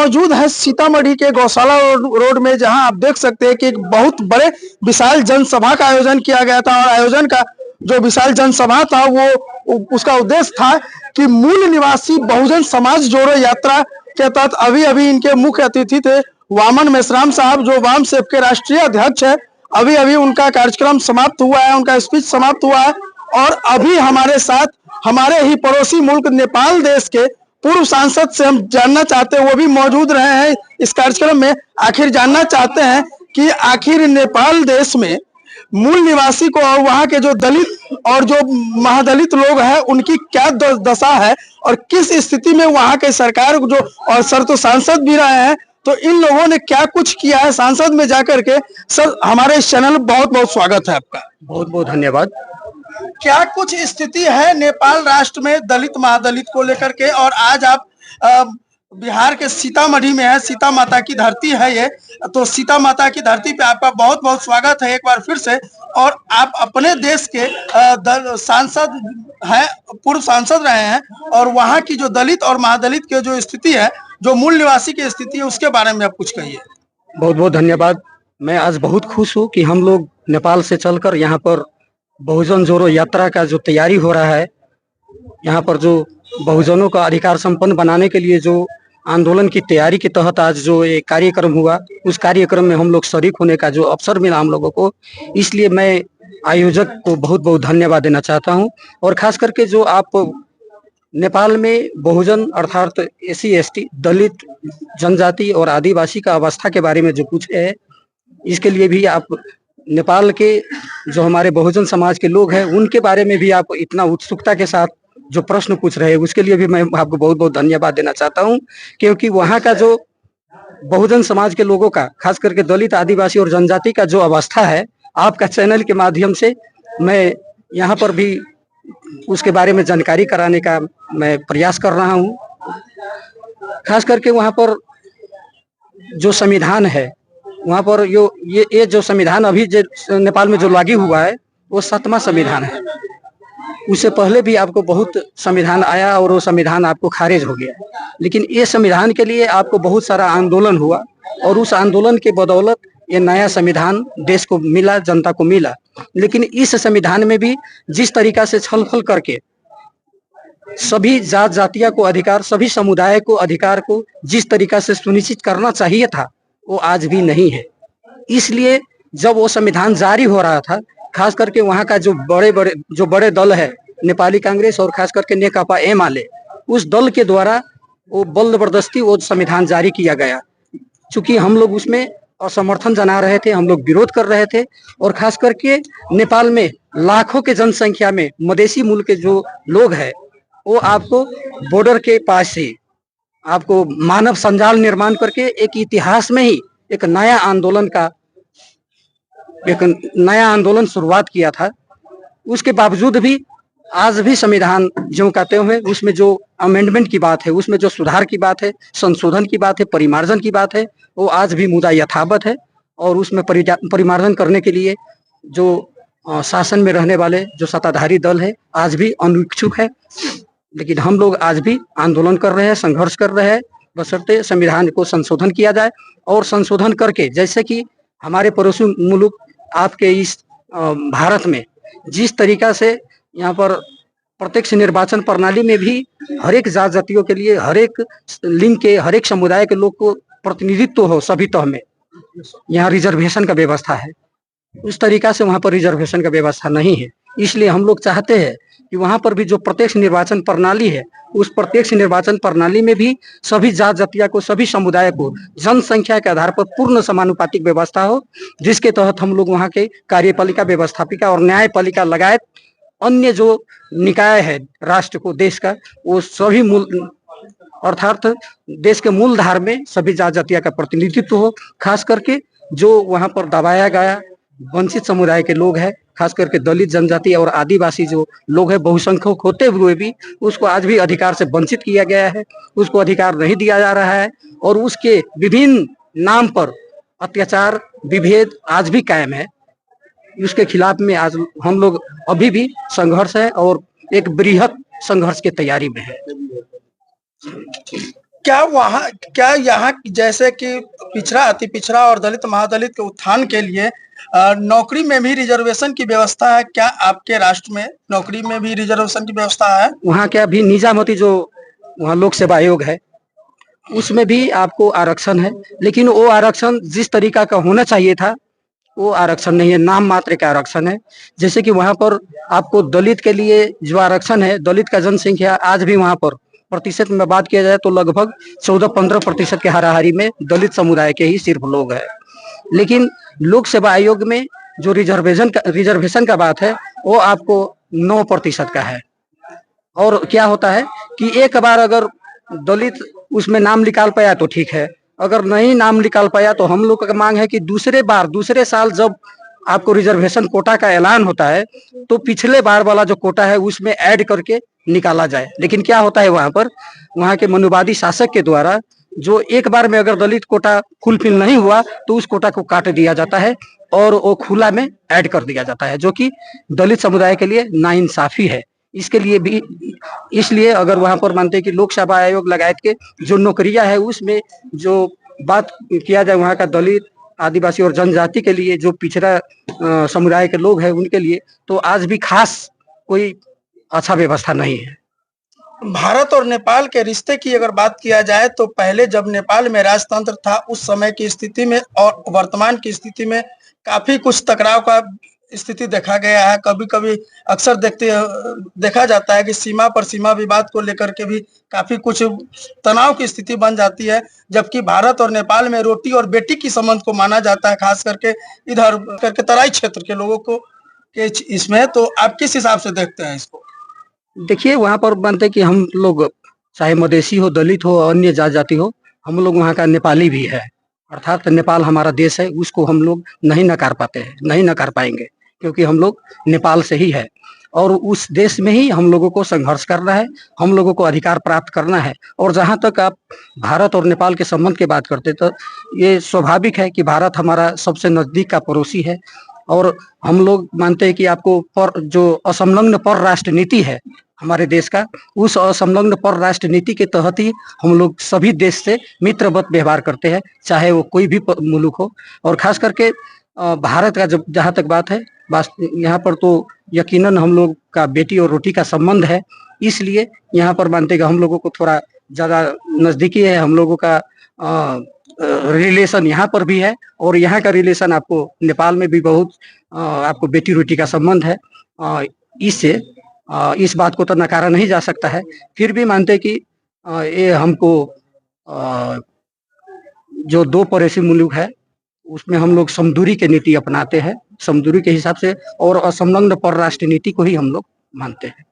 मौजूद है सीतामढ़ी के गौशाला रोड में, जहां आप देख सकते हैं कि एक बहुत बड़े विशाल जनसभा का आयोजन किया गया था। और आयोजन का जो विशाल जनसभा था वो उसका उद्देश्य था कि मूल निवासी बहुजन समाज जोड़ो यात्रा के तहत अभी अभी इनके मुख्य अतिथि थे वामन मेश्राम साहब, जो वाम सेव के राष्ट्रीय अध्यक्ष है। अभी अभी उनका कार्यक्रम समाप्त हुआ है, उनका स्पीच समाप्त हुआ है। और अभी हमारे साथ हमारे ही पड़ोसी मुल्क नेपाल देश के पूर्व सांसद से हम जानना चाहते हैं, वो भी मौजूद रहे हैं इस कार्यक्रम में। आखिर जानना चाहते हैं कि आखिर नेपाल देश में मूल निवासी को और वहां के जो दलित और जो महादलित लोग हैं उनकी क्या दशा है और किस स्थिति में वहां के सरकार जो, और सर तो सांसद भी रहे हैं, तो इन लोगों ने क्या कुछ किया है सांसद में जाकर के। सर, हमारे इस चैनल में बहुत बहुत स्वागत है आपका। बहुत बहुत धन्यवाद। क्या कुछ स्थिति है नेपाल राष्ट्र में दलित महादलित को लेकर के, और आज आप बिहार के सीतामढ़ी में है, सीता माता की धरती है ये, तो सीता माता की धरती पे आपका बहुत बहुत स्वागत है एक बार फिर से। और आप अपने देश के सांसद हैं, पूर्व सांसद रहे हैं, और वहाँ की जो दलित और महादलित की जो स्थिति है, जो मूल निवासी की स्थिति है, उसके बारे में आप कुछ कहिए। बहुत बहुत धन्यवाद। मैं आज बहुत खुश हूँ कि हम लोग नेपाल से चलकर यहाँ पर बहुजन जोड़ो यात्रा का जो तैयारी हो रहा है, यहाँ पर जो बहुजनों का अधिकार संपन्न बनाने के लिए जो आंदोलन की तैयारी के तहत आज जो ये कार्यक्रम हुआ, उस कार्यक्रम में हम लोग शरीक होने का जो अवसर मिला हम लोगों को, इसलिए मैं आयोजक को बहुत बहुत धन्यवाद देना चाहता हूँ। और खास करके जो आप नेपाल में बहुजन अर्थात SC ST दलित जनजाति और आदिवासी का अवस्था के बारे में जो पूछे है, इसके लिए भी आप नेपाल के जो हमारे बहुजन समाज के लोग हैं उनके बारे में भी आप इतना उत्सुकता के साथ जो प्रश्न पूछ रहे हैं, उसके लिए भी मैं आपको बहुत बहुत धन्यवाद देना चाहता हूं। क्योंकि वहाँ का जो बहुजन समाज के लोगों का, खास करके दलित आदिवासी और जनजाति का जो अवस्था है, आपका चैनल के माध्यम से मैं यहाँ पर भी उसके बारे में जानकारी कराने का मैं प्रयास कर रहा हूँ। खास करके वहाँ पर जो संविधान है, वहाँ पर ये जो संविधान अभी जो नेपाल में जो लागू हुआ है, वो 7वां संविधान है। उससे पहले भी आपको बहुत संविधान आया और वो संविधान आपको खारिज हो गया। लेकिन ये संविधान के लिए आपको बहुत सारा आंदोलन हुआ, और उस आंदोलन के बदौलत ये नया संविधान देश को मिला, जनता को मिला। लेकिन इस संविधान में भी जिस तरीका से छलफल करके सभी जात जातियों को अधिकार, सभी समुदाय को अधिकार को जिस तरीका से सुनिश्चित करना चाहिए था, वो आज भी नहीं है। इसलिए जब वो संविधान जारी हो रहा था, खास करके वहाँ का जो बड़े दल है, नेपाली कांग्रेस और खास करके नेकपा एमाले, उस दल के द्वारा वो बल जबरदस्ती वो संविधान जारी किया गया। चूंकि हम लोग उसमें असमर्थन जना रहे थे, हम लोग विरोध कर रहे थे। और खास करके नेपाल में लाखों के जनसंख्या में मधेसी मूल के जो लोग हैं, वो आपको बॉर्डर के पास से आपको मानव संजाल निर्माण करके एक इतिहास में ही एक नया आंदोलन शुरुआत किया था। उसके बावजूद भी आज भी संविधान जो कहते हुए उसमें जो अमेंडमेंट की बात है, उसमें जो सुधार की बात है, संशोधन की बात है, परिमार्जन की बात है, वो आज भी मुद्दा यथावत है। और उसमें परिमार्जन करने के लिए जो शासन में रहने वाले जो सत्ताधारी दल है आज भी अनिच्छुक है। लेकिन हम लोग आज भी आंदोलन कर रहे हैं, संघर्ष कर रहे हैं, बशर्ते संविधान को संशोधन किया जाए। और संशोधन करके, जैसे कि हमारे पड़ोसी मुल्क आपके इस भारत में जिस तरीका से यहाँ पर प्रत्यक्ष निर्वाचन प्रणाली में भी हर एक जात जातियों के लिए, हर एक लिंग के, हर एक समुदाय के लोग को प्रतिनिधित्व हो सभी तह में, यहाँ रिजर्वेशन का व्यवस्था है। उस तरीका से वहाँ पर रिजर्वेशन का व्यवस्था नहीं है। इसलिए हम लोग चाहते हैं कि वहाँ पर भी जो प्रत्यक्ष निर्वाचन प्रणाली है, उस प्रत्यक्ष निर्वाचन प्रणाली में भी सभी जात जातियों को, सभी समुदाय को जनसंख्या के आधार पर पूर्ण समानुपातिक व्यवस्था हो, जिसके तहत हम लोग वहाँ के कार्यपालिका, व्यवस्थापिका और न्यायपालिका लगायत अन्य जो निकाय है राष्ट्र को, देश का, वो सभी मूल अर्थात देश के मूलधार में सभी जात जातियों का प्रतिनिधित्व हो। खास करके जो वहाँ पर दबाया गया वंचित समुदाय के लोग हैं, खास करके दलित जनजाति और आदिवासी जो लोग हैं, बहुसंख्यक होते हुए भी उसको आज भी अधिकार से वंचित किया गया है, उसको अधिकार नहीं दिया जा रहा है। और उसके विभिन्न नाम पर अत्याचार, विभेद आज भी कायम है। उसके खिलाफ में आज हम लोग अभी भी संघर्ष है और एक बृहद संघर्ष की तैयारी में है। क्या वहाँ क्या यहाँ जैसे कि पिछड़ा अति पिछड़ा और दलित महादलित के उत्थान के लिए नौकरी में भी रिजर्वेशन की व्यवस्था है? क्या आपके राष्ट्र में नौकरी में भी रिजर्वेशन की व्यवस्था है? वहाँ क्या अभी निजामती जो वहाँ लोक सेवा आयोग है उसमें भी आपको आरक्षण है, लेकिन वो आरक्षण जिस तरीका का होना चाहिए था वो आरक्षण नहीं है, नाम मात्र का आरक्षण है। जैसे कि वहाँ पर आपको दलित के लिए जो आरक्षण है, दलित का जनसंख्या आज भी वहाँ पर प्रतिशत में बात किया जाए तो लगभग 14-15% के हाराहारी में दलित समुदाय के ही सिर्फ लोग हैं। लेकिन लोक सेवा आयोग में जो रिजर्वेशन का बात है वो आपको 9% का है। और क्या होता है कि एक बार अगर दलित उसमें नाम निकाल पाया तो ठीक है, अगर नहीं नाम निकाल पाया तो हम लोग का मांग है कि दूसरे साल जब आपको रिजर्वेशन कोटा का ऐलान होता है तो पिछले बार वाला जो कोटा है उसमें ऐड करके निकाला जाए। लेकिन क्या होता है वहाँ के मनुवादी शासक के द्वारा जो एक बार में अगर दलित कोटा फुलफिल नहीं हुआ तो उस कोटा को काट दिया जाता है और वो खुला में ऐड कर दिया जाता है, जो कि दलित समुदाय के लिए नाइंसाफी है। इसके लिए भी इसलिए अगर वहां पर मानते हैं कि लोक सेवा आयोग लगायत के जो नौकरियां है उसमें जो बात किया जाए वहाँ का दलित आदिवासी और जनजाति के लिए जो पिछड़ा समुदाय के लोग हैं उनके लिए तो आज भी खास कोई अच्छा व्यवस्था नहीं है। भारत और नेपाल के रिश्ते की अगर बात किया जाए तो पहले जब नेपाल में राजतंत्र था उस समय की स्थिति में और वर्तमान की स्थिति में काफी कुछ टकराव का स्थिति देखा गया है। कभी-कभी अक्सर देखा जाता है कि सीमा पर सीमा विवाद को लेकर के भी काफी कुछ तनाव की स्थिति बन जाती है, जबकि भारत और नेपाल में रोटी और बेटी की संबंध को माना जाता है, खास करके इधर करके तराई क्षेत्र के लोगों को के इसमें। तो आप किस हिसाब से देखते हैं इसको? देखिए वहाँ पर मानते हैं कि हम लोग चाहे मधेसी हो, दलित हो, अन्य जाति हो, हम लोग वहाँ का नेपाली भी है, अर्थात नेपाल हमारा देश है, उसको हम लोग नहीं नकार पाते हैं, नहीं नकार पाएंगे, क्योंकि हम लोग नेपाल से ही है और उस देश में ही हम लोगों को संघर्ष करना है, हम लोगों को अधिकार प्राप्त करना है। और जहाँ तक आप भारत और नेपाल के संबंध की बात करते तो ये स्वाभाविक है कि भारत हमारा सबसे नजदीक का पड़ोसी है और हम लोग मानते हैं कि आपको जो असंलग्न पर राष्ट्र नीति है हमारे देश का, उस असंलग्न पर राष्ट्र नीति के तहत ही हम लोग सभी देश से मित्रवत व्यवहार करते हैं, चाहे वो कोई भी मुल्क हो। और खास करके भारत का जब जहाँ तक बात है, यहाँ पर तो यकीनन हम लोग का बेटी और रोटी का संबंध है, इसलिए यहाँ पर मानते हैं कि हम लोगों को थोड़ा ज्यादा नजदीकी है, हम लोगों का रिलेशन यहाँ पर भी है और यहाँ का रिलेशन आपको नेपाल में भी बहुत आपको बेटी रोटी का संबंध है। इससे इस बात को तो नकारा नहीं जा सकता है, फिर भी मानते हैं कि ये हमको जो दो पड़ोसी मुल्क है उसमें हम लोग समदूरी की नीति अपनाते हैं, समदूरी के हिसाब से, और असंलग्न पर राष्ट्र नीति को ही हम लोग मानते हैं।